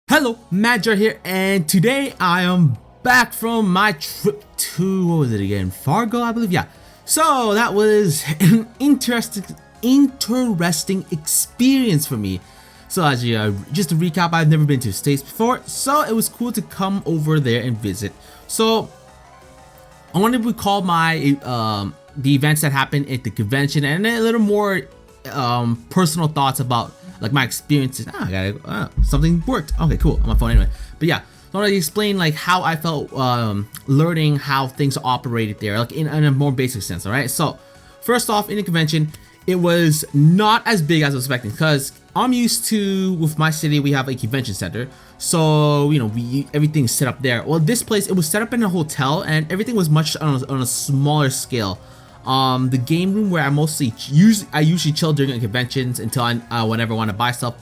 Hello, Magi here, and today I am back from my trip to, what was it again? Fargo, I believe, yeah. So that was an interesting experience for me. So as just to recap, I've never been to the States before, so it was cool to come over there and visit. So I wanted to recall my the events that happened at the convention and a little more personal thoughts about like my experiences. Something worked. Okay, cool, on my phone anyway. But yeah, so I want to explain like how I felt learning how things operated there, like in a more basic sense. All right, so first off, in the convention, it was not as big as I was expecting, because I'm used to, with my city, we have a convention center, so you know, everything's set up there. Well, this place, it was set up in a hotel, and everything was much on a smaller scale. The game room where I usually chill during conventions until I whenever I want to buy stuff.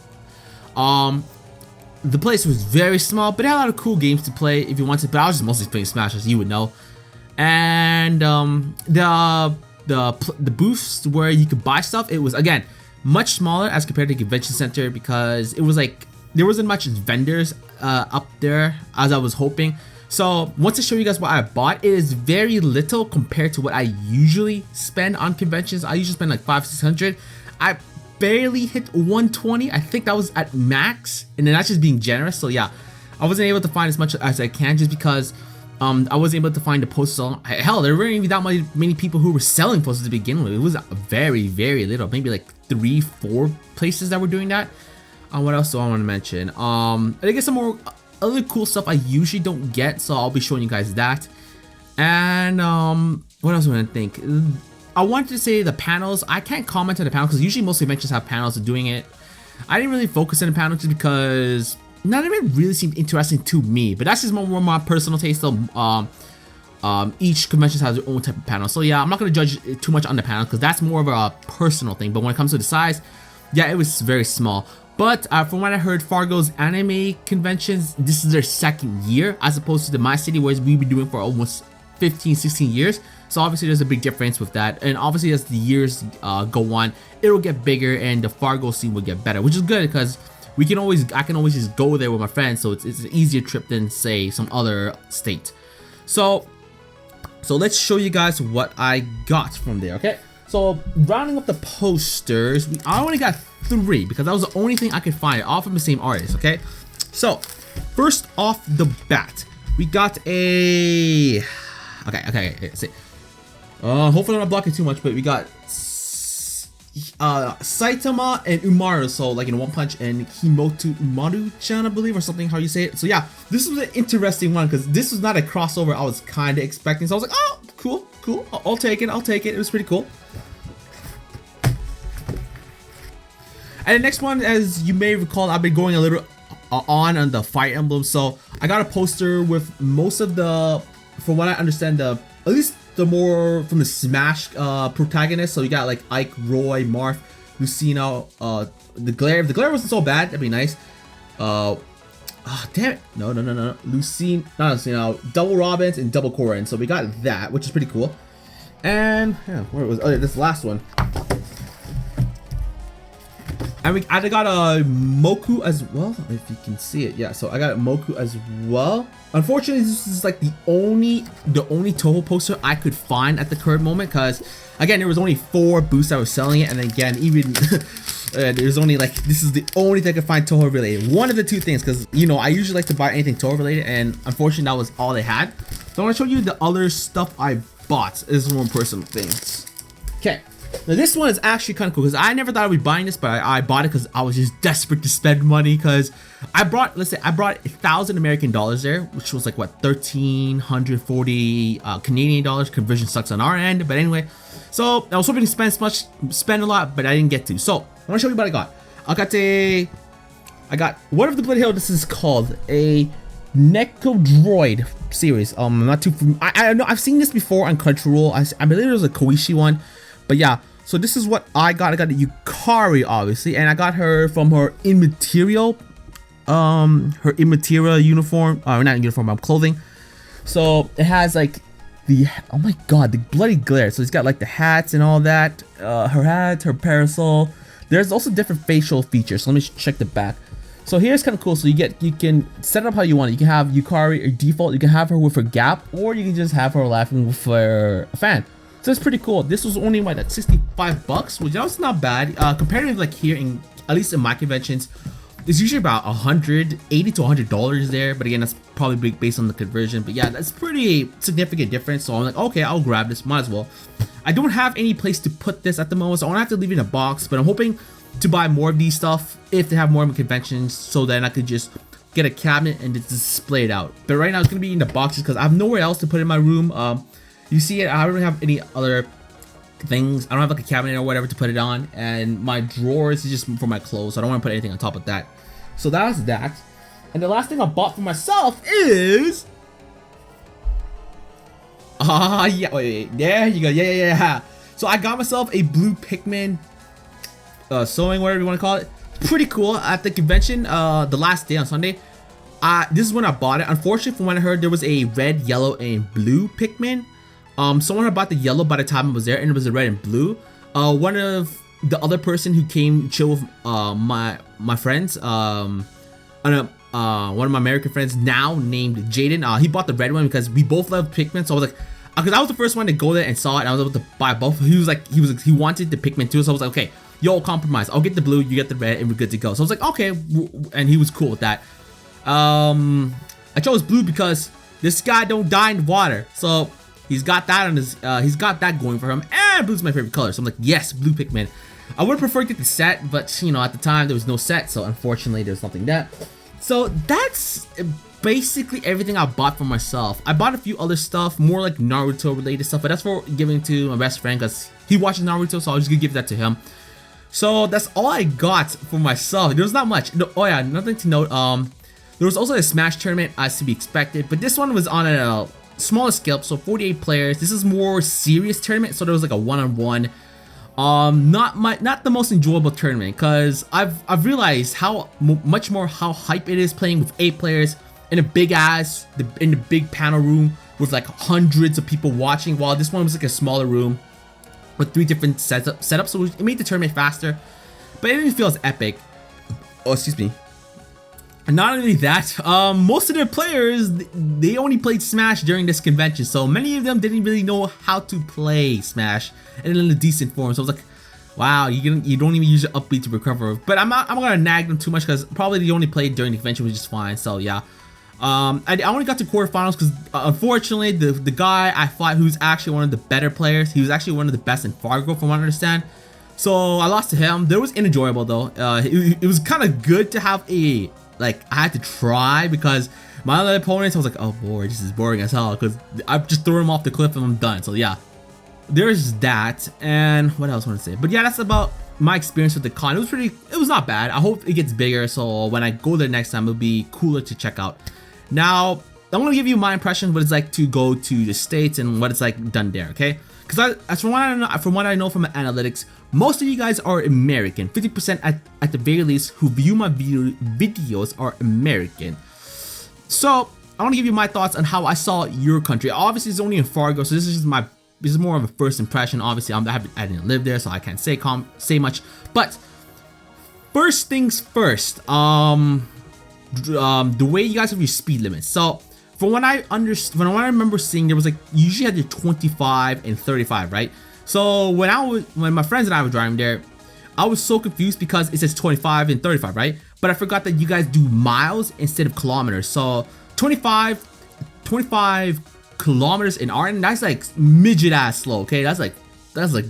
The place was very small, but it had a lot of cool games to play if you wanted. But I was just mostly playing Smash, as you would know. And the booths where you could buy stuff, it was again much smaller as compared to the convention center, because it was like there wasn't much vendors up there as I was hoping. So once I show you guys what I bought, it is very little compared to what I usually spend on conventions. I usually spend like $500-600. I barely hit 120. I think that was at max, and then that's just being generous. So yeah, I wasn't able to find as much as I can, just because I wasn't able to find the posters. Hell, there weren't even that many people who were selling posters to begin with. It was very little, maybe like 3-4 places that were doing that. What else do I want to mention? I guess some more other cool stuff I usually don't get, so I'll be showing you guys that. And what else am I gonna think? I wanted to say the panels. I can't comment on the panels because usually most conventions have panels of doing it. I didn't really focus on the panels just because none of it really seemed interesting to me, but that's just more my personal taste. So each convention has their own type of panel, so yeah, I'm not gonna judge too much on the panel because that's more of a personal thing. But when it comes to the size, yeah, it was very small. But from what I heard, Fargo's anime conventions, this is their second year as opposed to my city, where we've been doing for almost 15-16 years. So obviously there's a big difference with that, and obviously as the years go on, it'll get bigger and the Fargo scene will get better, which is good because I can always just go there with my friends, so it's an easier trip than say some other state. So let's show you guys what I got from there. Okay, so rounding up the posters, I only got 3 because that was the only thing I could find, all from the same artist. Okay, so first off the bat, we got a okay, see. Hopefully I'm not blocking too much, but we got Saitama and Umaru, so like in One Punch, and Himoto Umaru-chan, I believe, or something, how you say it. So yeah, this was an interesting one because this was not a crossover I was kind of expecting. So I was like, oh, cool, I'll take it. It was pretty cool. And the next one, as you may recall, I've been going a little on the Fire Emblem. So I got a poster with most of the, from what I understand, at least the more from the Smash protagonists. So you got like Ike, Roy, Marth, Lucino, the Glare. If the Glare wasn't so bad, that'd be nice. Oh damn it! No. Lucino, not Lucino. Double Robins and Double Corin. So we got that, which is pretty cool. And yeah, where was this last one? And I got a Moku as well, if you can see it. Yeah, so I got a Moku as well. Unfortunately, this is like the only Touhou poster I could find at the current moment, because again, there was only 4 booths that were selling it, and then again, even there's only like, this is the only thing I could find Touhou related. One of the 2 things, because you know I usually like to buy anything Touhou related, and unfortunately that was all they had. So I want to show you the other stuff I bought. This is more personal things. Okay. Now this one is actually kind of cool because I never thought I'd be buying this, but I bought it because I was just desperate to spend money, because I brought, let's say I brought 1,000 American dollars there, which was like what, 1,340 Canadian dollars. Conversion sucks on our end, but anyway. So I was hoping to spend a lot, but I didn't get to. So I want to show you what I got. I got what of the Blood Hill. This is called a Neko Droid series. I'm not too. I know I've seen this before on Crunchyroll. I believe it was a Koichi one. But yeah, so this is what I got. I got a Yukari, obviously, and I got her from her immaterial uniform, not uniform, clothing. So it has like the, oh my god, the bloody glare. So it's got like the hats and all that, her hat, her parasol. There's also different facial features. So let me check the back. So here's kind of cool. So you can set it up how you want it. You can have Yukari or default. You can have her with her gap, or you can just have her laughing with her fan. So it's pretty cool. This was only like at $65, which was not bad. Compared to like here in, at least in my conventions, it's usually about $180 to $100 there. But again, that's probably based on the conversion. But yeah, that's pretty significant difference. So I'm like, okay, I'll grab this. Might as well. I don't have any place to put this at the moment, so I'm gonna have to leave it in a box. But I'm hoping to buy more of these stuff if they have more of conventions, so then I could just get a cabinet and just display it out. But right now it's gonna be in the boxes because I have nowhere else to put it in my room. You see it, I don't really have any other things. I don't have like a cabinet or whatever to put it on, and my drawers is just for my clothes, so I don't want to put anything on top of that. So that's that. And the last thing I bought for myself is yeah, wait, there you go. Yeah. So I got myself a blue Pikmin sewing, whatever you want to call it. Pretty cool. At the convention the last day on Sunday, this is when I bought it. Unfortunately, from what I heard, there was a red, yellow, and blue Pikmin. Someone had bought the yellow by the time it was there, and it was a red and blue. One of the other person who came chill with my friends, one of my American friends now named Jaden, he bought the red one because we both love Pikmin. So I was like, because I was the first one to go there and saw it, and I was able to buy both. He wanted the Pikmin too, so I was like, okay, yo, compromise. I'll get the blue, you get the red, and we're good to go. So I was like, okay, and he was cool with that. I chose blue because this guy don't die in water, so he's got that on his, he's got that going for him, and blue's my favorite color. So I'm like, yes, blue Pikmin. I would prefer to get the set, but you know, at the time there was no set, so unfortunately there's nothing that. So that's basically everything I bought for myself. I bought a few other stuff, more like Naruto related stuff, but that's for giving to my best friend because he watches Naruto, so I was just gonna give that to him. So that's all I got for myself. There was not much. No, oh yeah, nothing to note. There was also a Smash tournament as to be expected, but this one was on a smaller scale, so 48 players. This is more serious tournament, so there was like a one-on-one. Not the most enjoyable tournament because I've realized how much more how hype it is playing with 8 players in a big ass in the big panel room with like hundreds of people watching, while this one was like a smaller room with 3 different setups, so it made the tournament faster, but it didn't feel as epic. Oh, excuse me. And not only that, most of the players, they only played Smash during this convention, so many of them didn't really know how to play Smash and in a decent form. So I was like, wow, you don't even use your upbeat to recover. But I'm not gonna nag them too much because probably they only played during the convention, which is fine. So yeah, I only got to quarterfinals because unfortunately the guy I fought, who's actually one of the better players, he was actually one of the best in Fargo from what I understand. So I lost to him. That was enjoyable though. It was kind of good to have a, like, I had to try because my other opponents, I was like, oh boy, this is boring as hell because I just threw him off the cliff and I'm done. So yeah, there's that. And what else I want to say? But yeah, that's about my experience with the con. It was not bad. I hope it gets bigger, so when I go there next time, it'll be cooler to check out. Now, I'm gonna give you my impression what it's like to go to the States and what it's like done there, okay? Because from what I know from analytics, most of you guys are American. 50% at the very least who view my videos are American. So I want to give you my thoughts on how I saw your country. Obviously, it's only in Fargo, so this is more of a first impression. Obviously, I didn't live there, so I can't say much. But first things first, the way you guys have your speed limits. So from what I remember seeing, there was like you usually had your 25 and 35, right? So when my friends and I were driving there, I was so confused because it says 25 and 35, right? But I forgot that you guys do miles instead of kilometers. So 25 kilometers an hour, and that's like midget ass slow, okay? That's like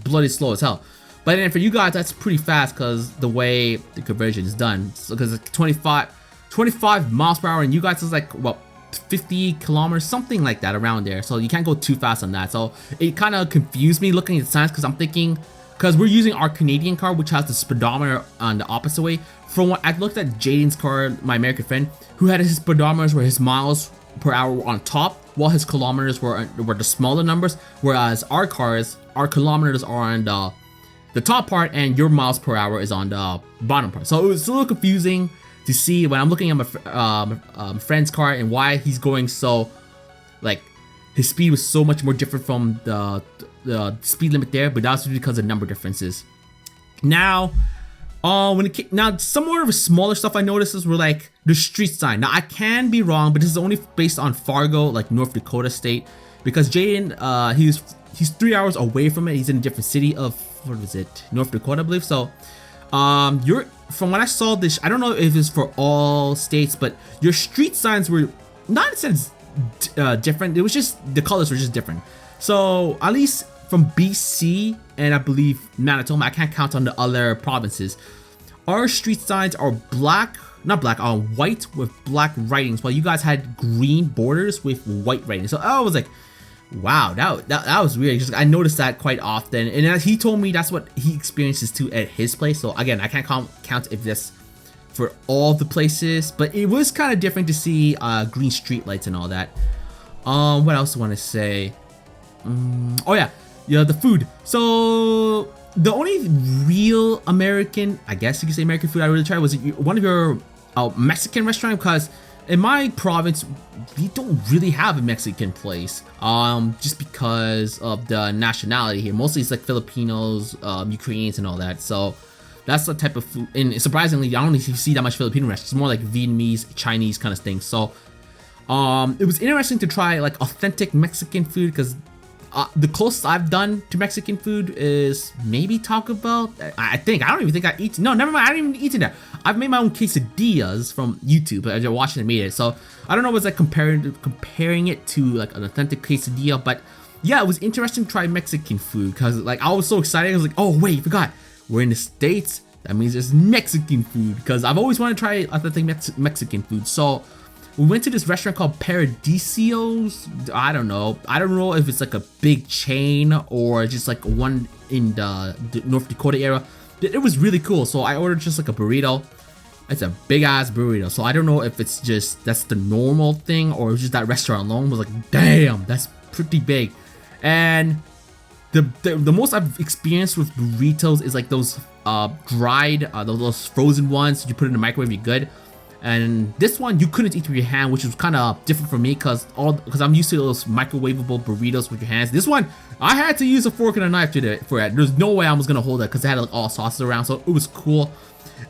bloody slow as hell. But then for you guys, that's pretty fast because the way the conversion is done. So because it's 25 miles per hour, and you guys is like what, 50 kilometers, something like that around there. So you can't go too fast on that. So it kind of confused me looking at the signs because I'm thinking, because we're using our Canadian car, which has the speedometer on the opposite way. From what I looked at Jaden's car, my American friend, who had his speedometers where his miles per hour were on top, while his kilometers were the smaller numbers. Whereas our kilometers are on the top part, and your miles per hour is on the bottom part. So it was a little confusing to see when I'm looking at my friend's car and why he's going so, like, his speed was so much more different from the speed limit there, but that's because of number differences. Now, Now some more of the smaller stuff I noticed were like the street sign. Now I can be wrong, but this is only based on Fargo, like North Dakota state, because Jaden, he's 3 hours away from it. He's in a different city of, what was it, North Dakota, I believe. So, from when I saw this, I don't know if it's for all states, but your street signs were not in a sense different. It was just the colors were just different. So at least from BC and I believe Manitoba, I can't count on the other provinces. Our street signs are white with black writings, while you guys had green borders with white writings. So I was like, wow, that was weird. Just, I noticed that quite often, and as he told me, that's what he experiences too at his place. So again, I can't count if that's for all the places, but it was kind of different to see green street lights and all that. What else do I want to say? Oh yeah, the food. So the only real American, I guess you could say American food I really tried was one of your Mexican restaurant, because in my province we don't really have a Mexican place, just because of the nationality here. Mostly it's like Filipinos, Ukrainians and all that. So that's the type of food, and surprisingly I don't even see that much Filipino restaurants. It's more like Vietnamese, Chinese kind of thing. So it was interesting to try like authentic Mexican food, because the closest I've done to Mexican food is maybe Taco Bell. I don't even think I eat. No, never mind. I didn't even eat it there. I've made my own quesadillas from YouTube. I just watched and made it. So I don't know what's like comparing it to like an authentic quesadilla. But yeah, it was interesting to try Mexican food, because like I was so excited. I was like, oh wait, forgot. We're in the States. That means there's Mexican food, because I've always wanted to try authentic Mexican food. So we went to this restaurant called Paradisios. I don't know if it's like a big chain or just like one in the North Dakota area. It was really cool. So I ordered just like a burrito. It's a big ass burrito. So I don't know if it's just that's the normal thing, or just that restaurant alone was like, damn, that's pretty big. And the most I've experienced with burritos is like those dried, those frozen ones you put in the microwave, you're good. And this one you couldn't eat with your hand, which was kind of different for me, because I'm used to those microwavable burritos with your hands. This one I had to use a fork and a knife for it. There's no way I was gonna hold it, because it had like all sauces around. So it was cool.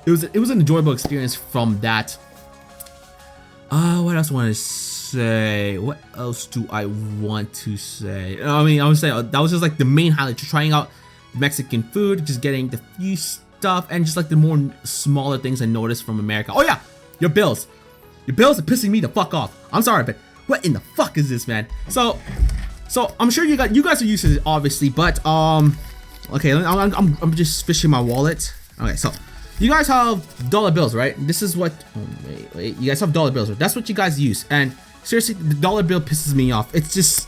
It was an enjoyable experience from that. What else do I want to say? What else do I want to say? I mean, I would say that was just like the main highlight, just trying out Mexican food, just getting the few stuff, and just like the more smaller things I noticed from America. Oh yeah, your bills are pissing me the fuck off. I'm sorry, but what in the fuck is this, man? So I'm sure you guys are used to it, obviously, but okay, I'm just fishing my wallet. Okay, so you guys have dollar bills, right? This is what, wait, you guys have dollar bills, right? That's what you guys use. And seriously, the dollar bill pisses me off. It's just,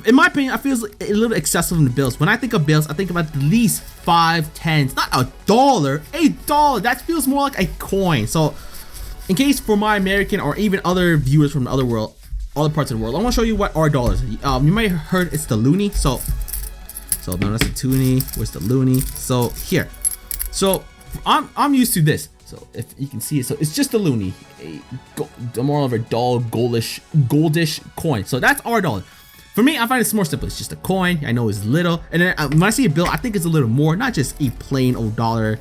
in my opinion, I feel a little excessive in the bills. When I think of bills, I think about at least 5 10s, not $1, $8. That feels more like a coin. So in case for my American or even other viewers from the other parts of the world, I want to show you what are dollars. You might have heard it's the loonie. So no, that's the toonie. Where's the loonie? So here. So I'm used to this. So if you can see it, so it's just a loonie, a more of a dull goldish coin. So that's our dollar. For me, I find it's more simple. It's just a coin. I know it's little, and then when I see a bill, I think it's a little more, not just a plain old dollar.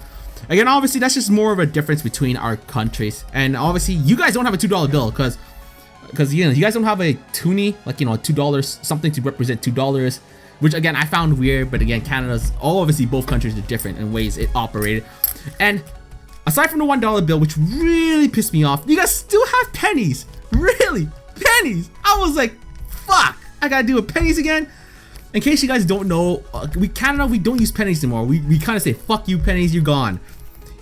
Again, obviously that's just more of a difference between our countries. And obviously you guys don't have a $2 bill because you know, you guys don't have a toonie, like, you know, $2, something to represent $2, which again I found weird. But again, Canada's, obviously both countries are different in ways it operated. And aside from the $1 bill, which really pissed me off, you guys still have pennies. Really, pennies. I was like, fuck, I gotta do with pennies again. In case you guys don't know, Canada, we don't use pennies anymore. We kind of say, fuck you pennies, you're gone.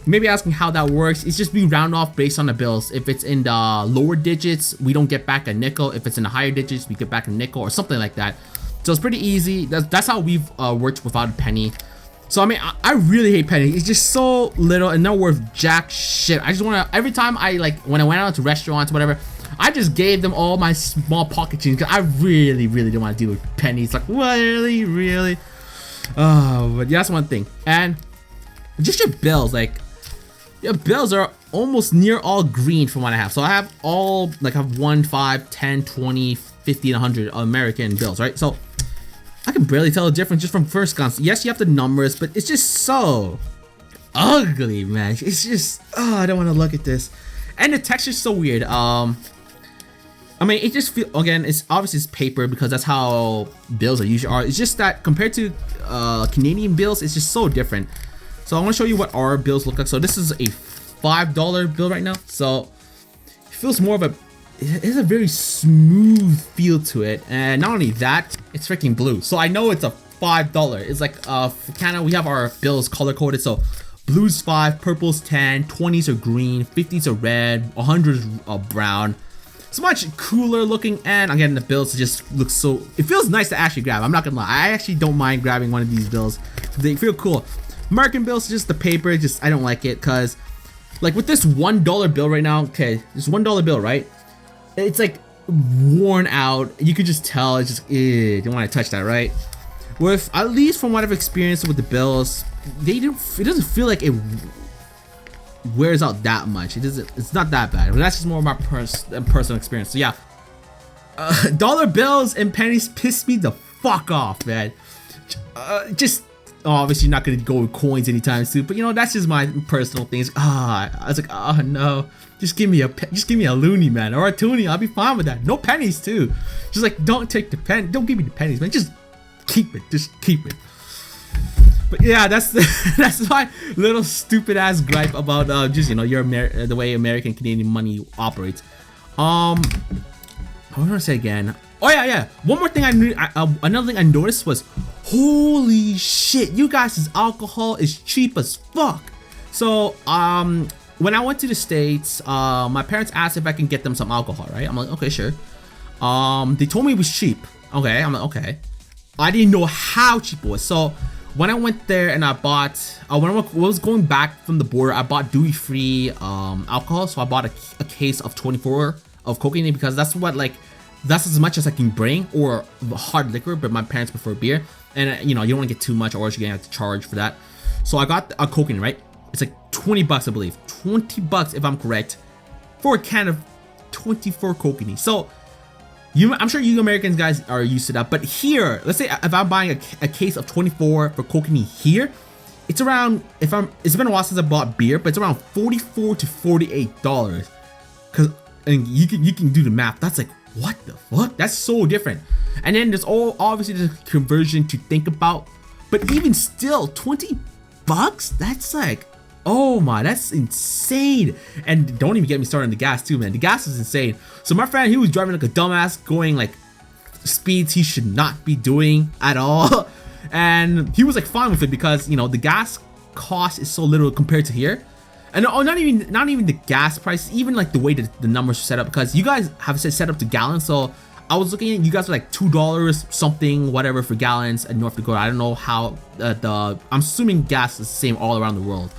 You may be asking how that works. It's just we round off based on the bills. If it's in the lower digits, we don't get back a nickel. If it's in the higher digits, we get back a nickel or something like that. So it's pretty easy. That's how we've worked without a penny. So I mean, I really hate pennies. It's just so little and not worth jack shit. I just want to, every time when I went out to restaurants, whatever, I just gave them all my small pocket change, because I really didn't want to deal with pennies. Like, really? Oh, but yeah, that's one thing. And just your bills, like, your bills are almost near all green from what I have. So I have all, like, I have 1, 5, 10, 20, 50, and 100 American bills, right? So I can barely tell the difference just from first glance. Yes, you have the numbers, but it's just so ugly, man. It's just, oh, I don't want to look at this. And the texture's so weird. I mean, it just feels, again, it's obviously it's paper because that's how bills are usually are. It's just that compared to Canadian bills, it's just so different. So I want to show you what our bills look like. So this is a $5 bill right now. So it feels more of a, it has a very smooth feel to it. And not only that, it's freaking blue. So I know it's a $5. It's like for Canada, we have our bills color coded. So blue's 5, purple's 10, 20s are green, 50s are red, 100s are brown. It's much cooler looking, and again the bills just look so, it feels nice to actually grab. I'm not gonna lie, I actually don't mind grabbing one of these bills. They feel cool. American bills, just the paper, just I don't like it because like with this $1 bill right now, okay, this $1 bill, right? It's like worn out. You could just tell it's just don't want to touch that, right? With at least from what I've experienced with the bills, it doesn't feel like it wears out that much. It's not that bad, but that's just more of my personal experience. So yeah, dollar bills and pennies piss me the fuck off, man. Just obviously not gonna go with coins anytime soon, but you know, that's just my personal things. I was like, oh no, just give me a loony, man, or a toonie. I'll be fine with that. No pennies too. Just like, don't take the pen, don't give me the pennies, man. Just keep it. But yeah, that's my little stupid ass gripe about just, you know, the way American Canadian money operates. I want to say again. Oh yeah. One more thing another thing I noticed was, holy shit, you guys' alcohol is cheap as fuck. So when I went to the States, my parents asked if I can get them some alcohol, right? I'm like, okay, sure. They told me it was cheap. Okay, I'm like, okay. I didn't know how cheap it was. So when I went there and I bought, when I was going back from the border, I bought duty-free alcohol. So I bought a case of 24 of cocaine because that's what, like, that's as much as I can bring, or hard liquor, but my parents prefer beer. And you know, you don't want to get too much or else you're gonna have to charge for that. So I got a cocaine, right? It's like 20 bucks, I believe. 20 bucks if I'm correct, for a can of 24 cocaine. So I'm sure you Americans guys are used to that, but here, let's say if I'm buying a case of 24 for cocaine here, it's around, it's been a while since I bought beer, but it's around $44 to $48. And you can do the math. That's like, what the fuck? That's so different. And then there's obviously the conversion to think about, but even still, 20 bucks? That's like, oh my, that's insane. And don't even get me started on the gas too, man. The gas is insane. So my friend, he was driving like a dumbass, going like speeds he should not be doing at all. And he was like fine with it because, you know, the gas cost is so little compared to here. And not even the gas price, even like the way that the numbers are set up, because you guys have set up to gallons. So I was looking at, you guys were like $2 something whatever for gallons in North Dakota. I don't know how I'm assuming gas is the same all around the world.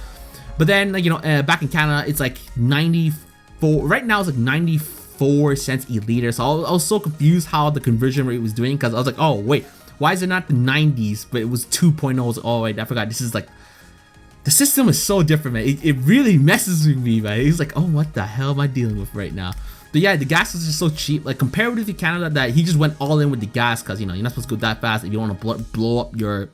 But then, like, you know, back in Canada, it's like 94. Right now, it's like 94 cents a liter. So I was so confused how the conversion rate was doing, because I was like, oh wait, why is it not the 90s, but it was 2.0? Oh wait, I forgot. This is like, the system is so different, man. It really messes with me, man. It's like, oh, what the hell am I dealing with right now? But yeah, the gas is just so cheap. Like, comparatively to Canada, that he just went all in with the gas, because, you know, you're not supposed to go that fast if you want to blow up your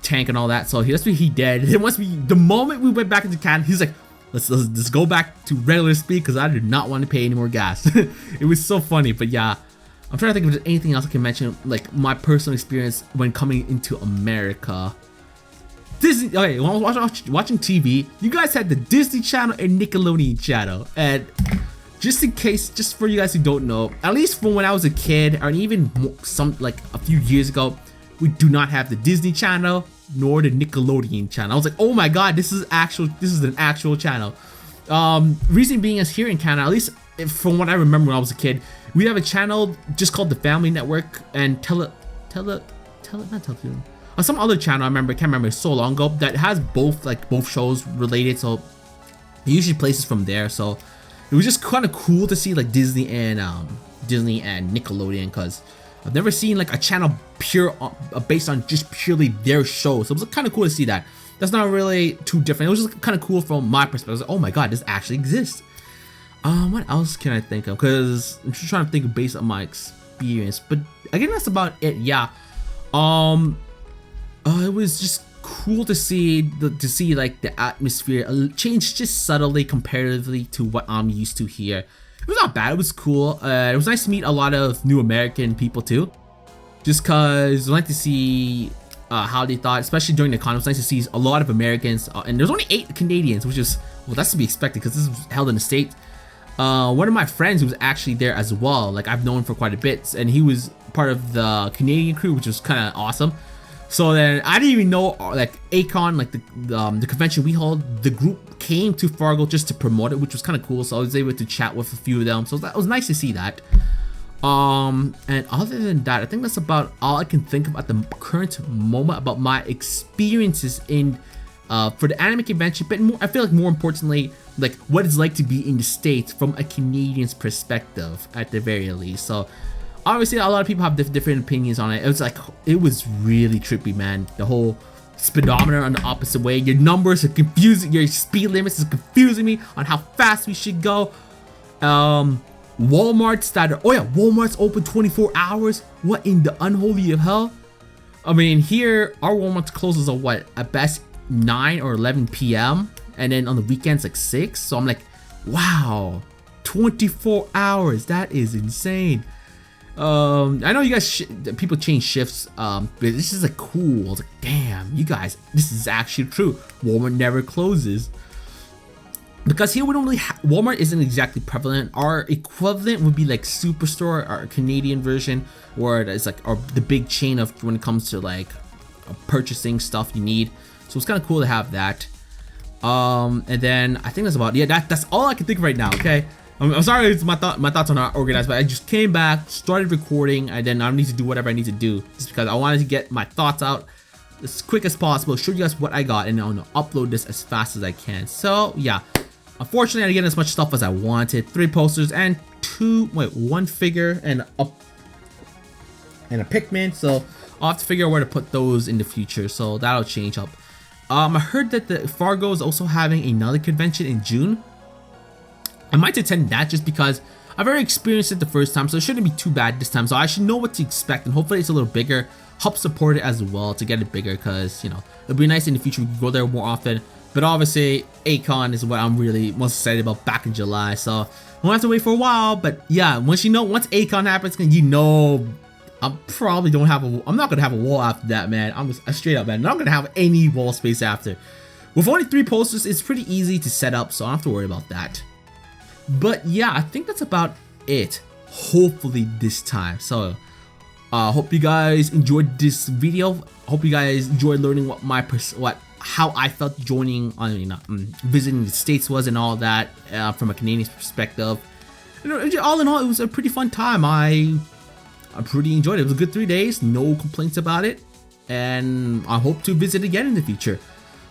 tank and all that. So that's what he did. It must be the moment we went back into Canada, he's like, let's go back to regular speed, because I did not want to pay any more gas. It was so funny. But yeah, I'm trying to think if there's anything else I can mention, like my personal experience when coming into America. Disney, okay, when I was watching TV, you guys had the Disney Channel and Nickelodeon Channel. And just in case, just for you guys who don't know, at least from when I was a kid, or even like a few years ago, we do not have the Disney Channel nor the Nickelodeon Channel. I was like, oh my god, this is an actual channel. Reason being is, here in Canada, at least from what I remember when I was a kid, we have a channel just called the Family Network, and some other channel, can't remember, so long ago, that has both shows related. So it usually places from there. So it was just kind of cool to see like Disney and Nickelodeon, because I've never seen like a channel based on just purely their shows. So it was kind of cool to see that. That's not really too different. It was just kind of cool from my perspective. I was like, oh my god, this actually exists. What else can I think of? Because I'm just trying to think based on my experience. But again, that's about it. Yeah. It was just cool to see like the atmosphere change just subtly comparatively to what I'm used to here. It was not bad. It was cool. It was nice to meet a lot of new American people too, just cause I like to see how they thought, especially during the con. It was nice to see a lot of Americans, and there's only 8 Canadians, which is, well, that's to be expected because this was held in the States. One of my friends who was actually there as well, like I've known for quite a bit, and he was part of the Canadian crew, which was kind of awesome. So then I didn't even know, like Acon, like the convention we held, the group came to Fargo just to promote it, which was kind of cool. So I was able to chat with a few of them, so that was nice to see that. And other than that, I think that's about all I can think of at the current moment about my experiences in for the anime convention, but more, I feel like more importantly, like what it's like to be in the States from a Canadian's perspective at the very least. So obviously a lot of people have different opinions on it. It was really trippy, man. The whole speedometer on the opposite way, your numbers are confusing, your speed limits is confusing me on how fast we should go. Walmart's Walmart's open 24 hours. What in the unholy of hell? I mean, here our Walmart closes at what, at best 9 or 11 p.m. and then on the weekends like 6. So I'm like, wow, 24 hours, that is insane. I know you guys people change shifts, but this is like cool. I was like, damn, you guys, this is actually true. Walmart never closes. Because here we don't really Walmart isn't exactly prevalent. Our equivalent would be like Superstore, our Canadian version, where it's like the big chain of when it comes to like purchasing stuff you need. So it's kind of cool to have that. And then I think that's about, yeah, that's all I can think of right now. Okay, I'm sorry, it's my thoughts are not organized, but I just came back, started recording, and then I need to do whatever I need to do just because I wanted to get my thoughts out as quick as possible, show you guys what I got, and I'm gonna upload this as fast as I can. So yeah. Unfortunately, I didn't get as much stuff as I wanted. 3 posters and 1 figure and a Pikmin. So I'll have to figure out where to put those in the future. So that'll change up. I heard that the Fargo is also having another convention in June. I might attend that just because I've already experienced it the first time, so it shouldn't be too bad this time. So I should know what to expect, and hopefully it's a little bigger. Help support it as well to get it bigger, because you know it'll be nice in the future. We can go there more often. But obviously, Acon is what I'm really most excited about back in July. So we'll have to wait for a while. But yeah, once Acon happens, you know, I'm not gonna have a wall after that, man. I'm straight up, man. I'm not gonna have any wall space after. With only 3 posters, it's pretty easy to set up, so I don't have to worry about that. But yeah, I think that's about it. Hopefully this time. So hope you guys enjoyed this video. Hope you guys enjoyed learning how I felt joining visiting the States was and all that from a Canadian perspective. And all in all, it was a pretty fun time. I pretty enjoyed it. It was a good 3 days, no complaints about it, and I hope to visit again in the future.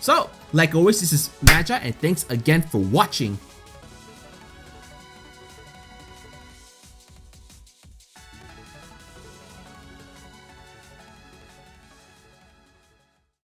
So, like always, this is Magi, and thanks again for watching.